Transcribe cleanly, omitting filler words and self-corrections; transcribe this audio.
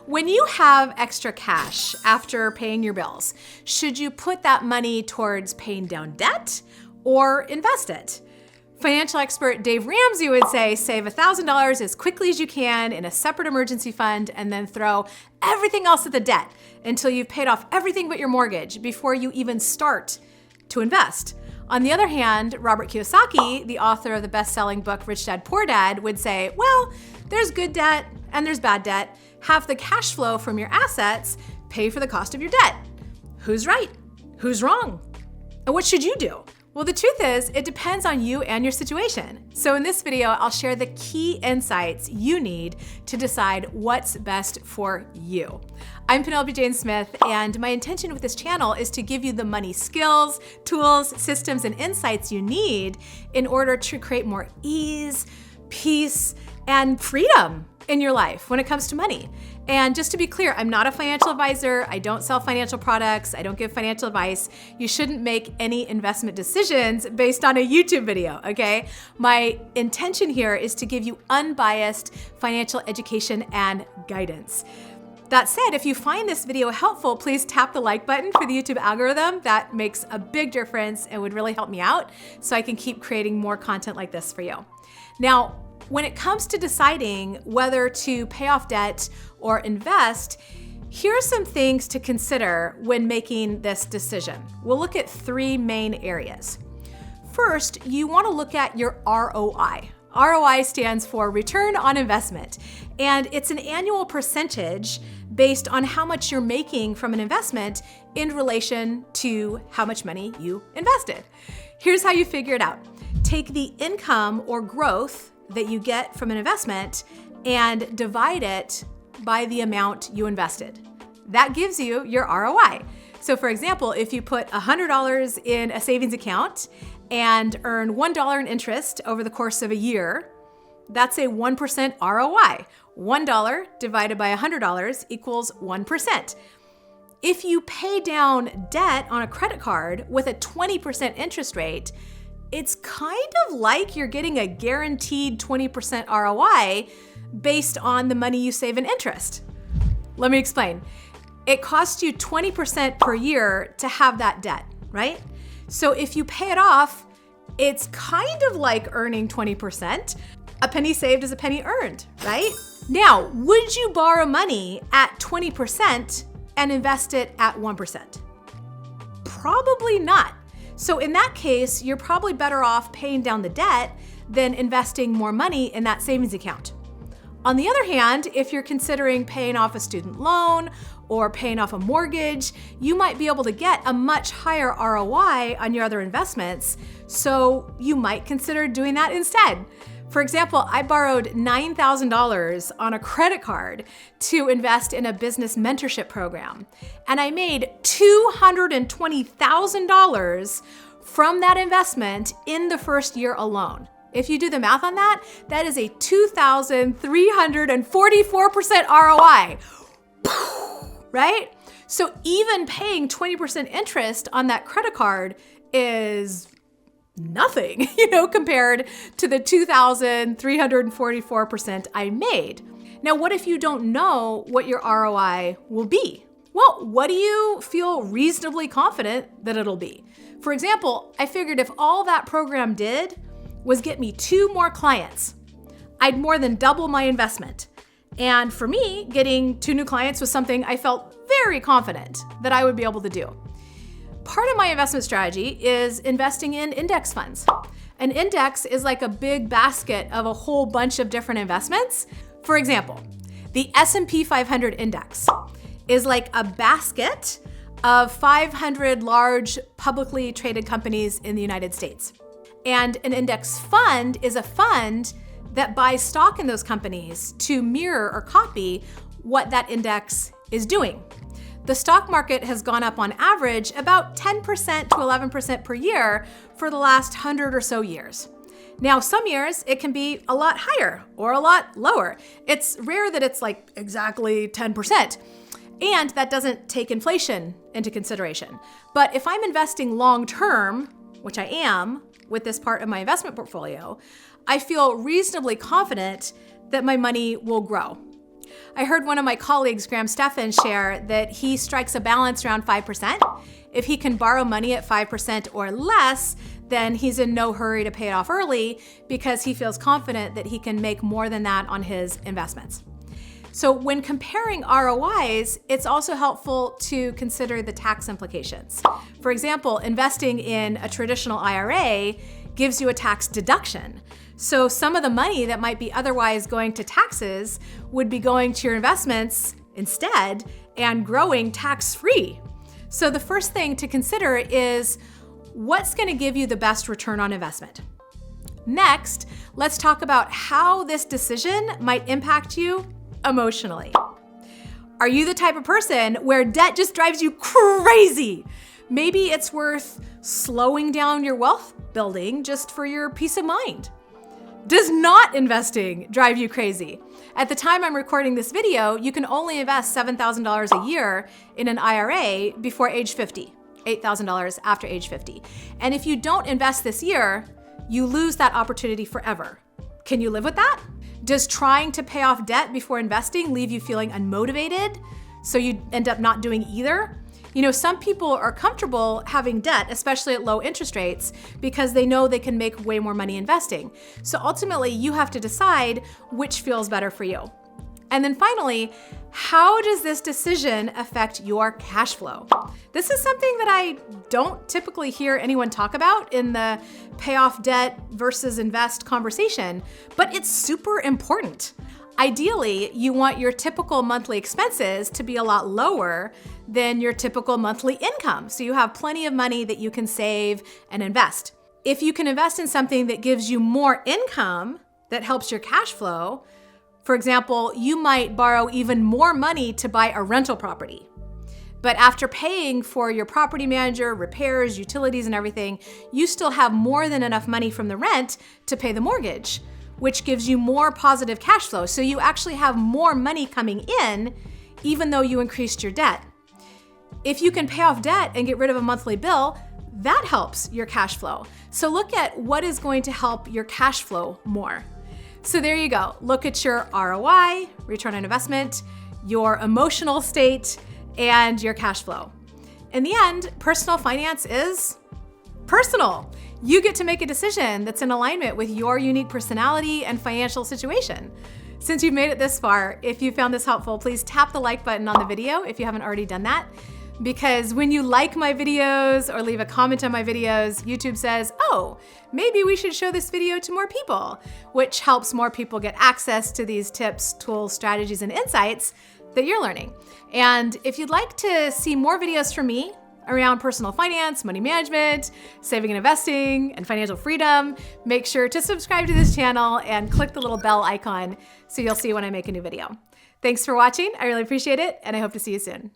When you have extra cash after paying your bills, should you put that money towards paying down debt or invest it? Financial expert Dave Ramsey would say, save $1,000 as quickly as you can in a separate emergency fund and then throw everything else at the debt until you've paid off everything but your mortgage before you even start to invest. On the other hand, Robert Kiyosaki, the author of the best-selling book Rich Dad, Poor Dad, would say, well, there's good debt and there's bad debt. Have the cash flow from your assets pay for the cost of your debt. Who's right? Who's wrong? And what should you do? Well, the truth is, it depends on you and your situation. So in this video, I'll share the key insights you need to decide what's best for you. I'm Penelope Jane Smith, and my intention with this channel is to give you the money skills, tools, systems, and insights you need in order to create more ease, peace, and freedom in your life when it comes to money. And just to be clear, I'm not a financial advisor. I don't sell financial products. I don't give financial advice. You shouldn't make any investment decisions based on a YouTube video, okay? My intention here is to give you unbiased financial education and guidance. That said, if you find this video helpful, please tap the like button for the YouTube algorithm. That makes a big difference and would really help me out so I can keep creating more content like this for you. Now, when it comes to deciding whether to pay off debt or invest, here are some things to consider when making this decision. We'll look at three main areas. First, you want to look at your ROI. ROI stands for return on investment, and it's an annual percentage based on how much you're making from an investment in relation to how much money you invested. Here's how you figure it out. Take the income or growth that you get from an investment and divide it by the amount you invested. That gives you your ROI. So for example, if you put $100 in a savings account and earn $1 in interest over the course of a year, that's a 1% ROI. $1 divided by $100 equals 1%. If you pay down debt on a credit card with a 20% interest rate, it's kind of like you're getting a guaranteed 20% ROI based on the money you save in interest. Let me explain. It costs you 20% per year to have that debt, right? So if you pay it off, it's kind of like earning 20%. A penny saved is a penny earned, right? Now, would you borrow money at 20% and invest it at 1%? Probably not. So in that case, you're probably better off paying down the debt than investing more money in that savings account. On the other hand, if you're considering paying off a student loan or paying off a mortgage, you might be able to get a much higher ROI on your other investments, so you might consider doing that instead. For example, I borrowed $9,000 on a credit card to invest in a business mentorship program, and I made $220,000 from that investment in the first year alone. If you do the math on that, that is a 2,344% ROI, right? So even paying 20% interest on that credit card is nothing, compared to the 2,344% I made. Now, what if you don't know what your ROI will be? Well, what do you feel reasonably confident that it'll be? For example, I figured if all that program did was get me 2 more clients, I'd more than double my investment. And for me, getting 2 new clients was something I felt very confident that I would be able to do. Part of my investment strategy is investing in index funds. An index is like a big basket of a whole bunch of different investments. For example, the S&P 500 index is like a basket of 500 large publicly traded companies in the United States. And an index fund is a fund that buys stock in those companies to mirror or copy what that index is doing. The stock market has gone up on average about 10% to 11% per year for the last 100 or so years. Now, some years it can be a lot higher or a lot lower. It's rare that it's like exactly 10%. And that doesn't take inflation into consideration. But if I'm investing long-term, which I am with this part of my investment portfolio, I feel reasonably confident that my money will grow. I heard one of my colleagues, Graham Stephan, share that he strikes a balance around 5%. If he can borrow money at 5% or less, then he's in no hurry to pay it off early because he feels confident that he can make more than that on his investments. So when comparing ROIs, it's also helpful to consider the tax implications. For example, investing in a traditional IRA gives you a tax deduction. So some of the money that might be otherwise going to taxes would be going to your investments instead and growing tax-free. So the first thing to consider is what's going to give you the best return on investment. Next, let's talk about how this decision might impact you emotionally. Are you the type of person where debt just drives you crazy? Maybe it's worth slowing down your wealth building just for your peace of mind. Does not investing drive you crazy? At the time I'm recording this video, you can only invest $7,000 a year in an IRA before age 50, $8,000 after age 50. And if you don't invest this year, you lose that opportunity forever. Can you live with that? Does trying to pay off debt before investing leave you feeling unmotivated, so you end up not doing either? You know, some people are comfortable having debt, especially at low interest rates, because they know they can make way more money investing. So ultimately, you have to decide which feels better for you. And then finally, how does this decision affect your cash flow? This is something that I don't typically hear anyone talk about in the pay off debt versus invest conversation, but it's super important. Ideally, you want your typical monthly expenses to be a lot lower than your typical monthly income, so you have plenty of money that you can save and invest. If you can invest in something that gives you more income that helps your cash flow, for example, you might borrow even more money to buy a rental property. But after paying for your property manager, repairs, utilities, and everything, you still have more than enough money from the rent to pay the mortgage, which gives you more positive cash flow. So you actually have more money coming in, even though you increased your debt. If you can pay off debt and get rid of a monthly bill, that helps your cash flow. So look at what is going to help your cash flow more. So there you go. Look at your ROI, return on investment, your emotional state, and your cash flow. In the end, personal finance is personal. You get to make a decision that's in alignment with your unique personality and financial situation. Since you've made it this far, if you found this helpful, please tap the like button on the video if you haven't already done that. Because when you like my videos or leave a comment on my videos, YouTube says, oh, maybe we should show this video to more people, which helps more people get access to these tips, tools, strategies, and insights that you're learning. And if you'd like to see more videos from me around personal finance, money management, saving and investing, and financial freedom, make sure to subscribe to this channel and click the little bell icon so you'll see when I make a new video. Thanks for watching. I really appreciate it, and I hope to see you soon.